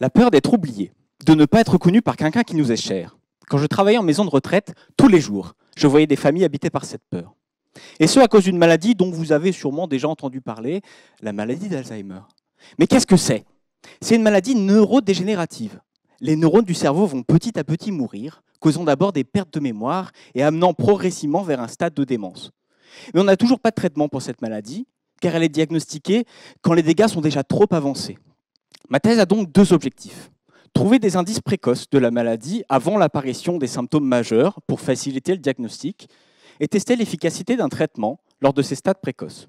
La peur d'être oublié, de ne pas être reconnu par quelqu'un qui nous est cher. Quand je travaillais en maison de retraite, tous les jours, je voyais des familles habitées par cette peur. Et ce, à cause d'une maladie dont vous avez sûrement déjà entendu parler, la maladie d'Alzheimer. Mais qu'est-ce que c'est? C'est une maladie neurodégénérative. Les neurones du cerveau vont petit à petit mourir, causant d'abord des pertes de mémoire et amenant progressivement vers un stade de démence. Mais on n'a toujours pas de traitement pour cette maladie, car elle est diagnostiquée quand les dégâts sont déjà trop avancés. Ma thèse a donc deux objectifs. Trouver des indices précoces de la maladie avant l'apparition des symptômes majeurs pour faciliter le diagnostic et tester l'efficacité d'un traitement lors de ces stades précoces.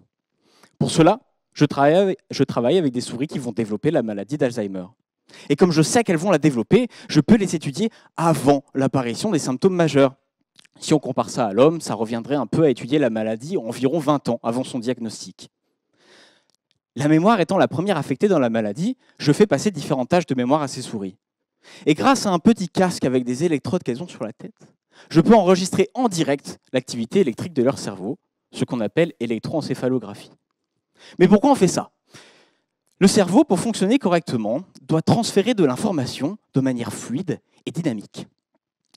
Pour cela, je travaille avec des souris qui vont développer la maladie d'Alzheimer. Et comme je sais qu'elles vont la développer, je peux les étudier avant l'apparition des symptômes majeurs. Si on compare ça à l'homme, ça reviendrait un peu à étudier la maladie environ 20 ans avant son diagnostic. La mémoire étant la première affectée dans la maladie, je fais passer différentes tâches de mémoire à ces souris. Et grâce à un petit casque avec des électrodes qu'elles ont sur la tête, je peux enregistrer en direct l'activité électrique de leur cerveau, ce qu'on appelle électroencéphalographie. Mais pourquoi on fait ça? Le cerveau, pour fonctionner correctement, doit transférer de l'information de manière fluide et dynamique.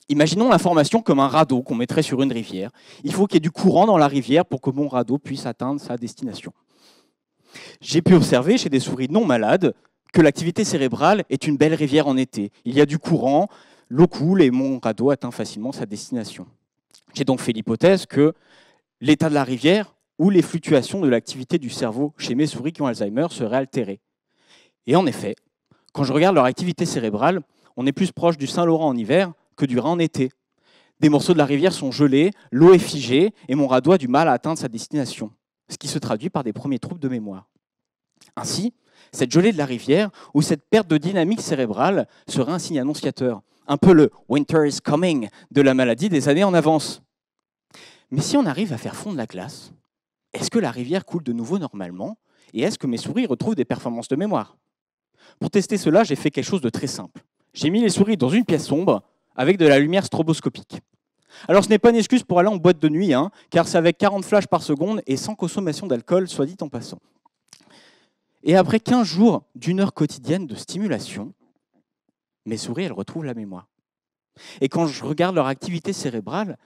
Imaginons l'information comme un radeau qu'on mettrait sur une rivière. Il faut qu'il y ait du courant dans la rivière pour que mon radeau puisse atteindre sa destination. J'ai pu observer chez des souris non malades que l'activité cérébrale est une belle rivière en été. Il y a du courant, l'eau coule et mon radeau atteint facilement sa destination. J'ai donc fait l'hypothèse que l'état de la rivière ou les fluctuations de l'activité du cerveau chez mes souris qui ont Alzheimer seraient altérées. Et en effet, quand je regarde leur activité cérébrale, on est plus proche du Saint-Laurent en hiver que du Rhin en été. Des morceaux de la rivière sont gelés, l'eau est figée et mon radeau a du mal à atteindre sa destination, ce qui se traduit par des premiers troubles de mémoire. Ainsi, cette gelée de la rivière ou cette perte de dynamique cérébrale serait un signe annonciateur, un peu le « winter is coming » de la maladie des années en avance. Mais si on arrive à faire fondre la glace, est-ce que la rivière coule de nouveau normalement et est-ce que mes souris retrouvent des performances de mémoire? Pour tester cela, j'ai fait quelque chose de très simple. J'ai mis les souris dans une pièce sombre avec de la lumière stroboscopique. Alors ce n'est pas une excuse pour aller en boîte de nuit, car c'est avec 40 flashs par seconde et sans consommation d'alcool, soit dit en passant. Et après 15 jours d'une heure quotidienne de stimulation, mes souris, elles retrouvent la mémoire. Et quand je regarde leur activité cérébrale,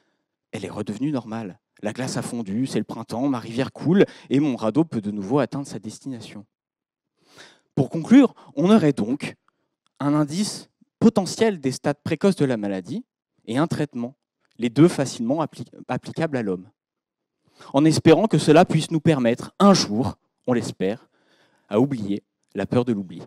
elle est redevenue normale. La glace a fondu, c'est le printemps, ma rivière coule et mon radeau peut de nouveau atteindre sa destination. Pour conclure, on aurait donc un indice potentiel des stades précoces de la maladie et un traitement, les deux facilement applicables à l'homme. En espérant que cela puisse nous permettre un jour, on l'espère, à oublier la peur de l'oubli.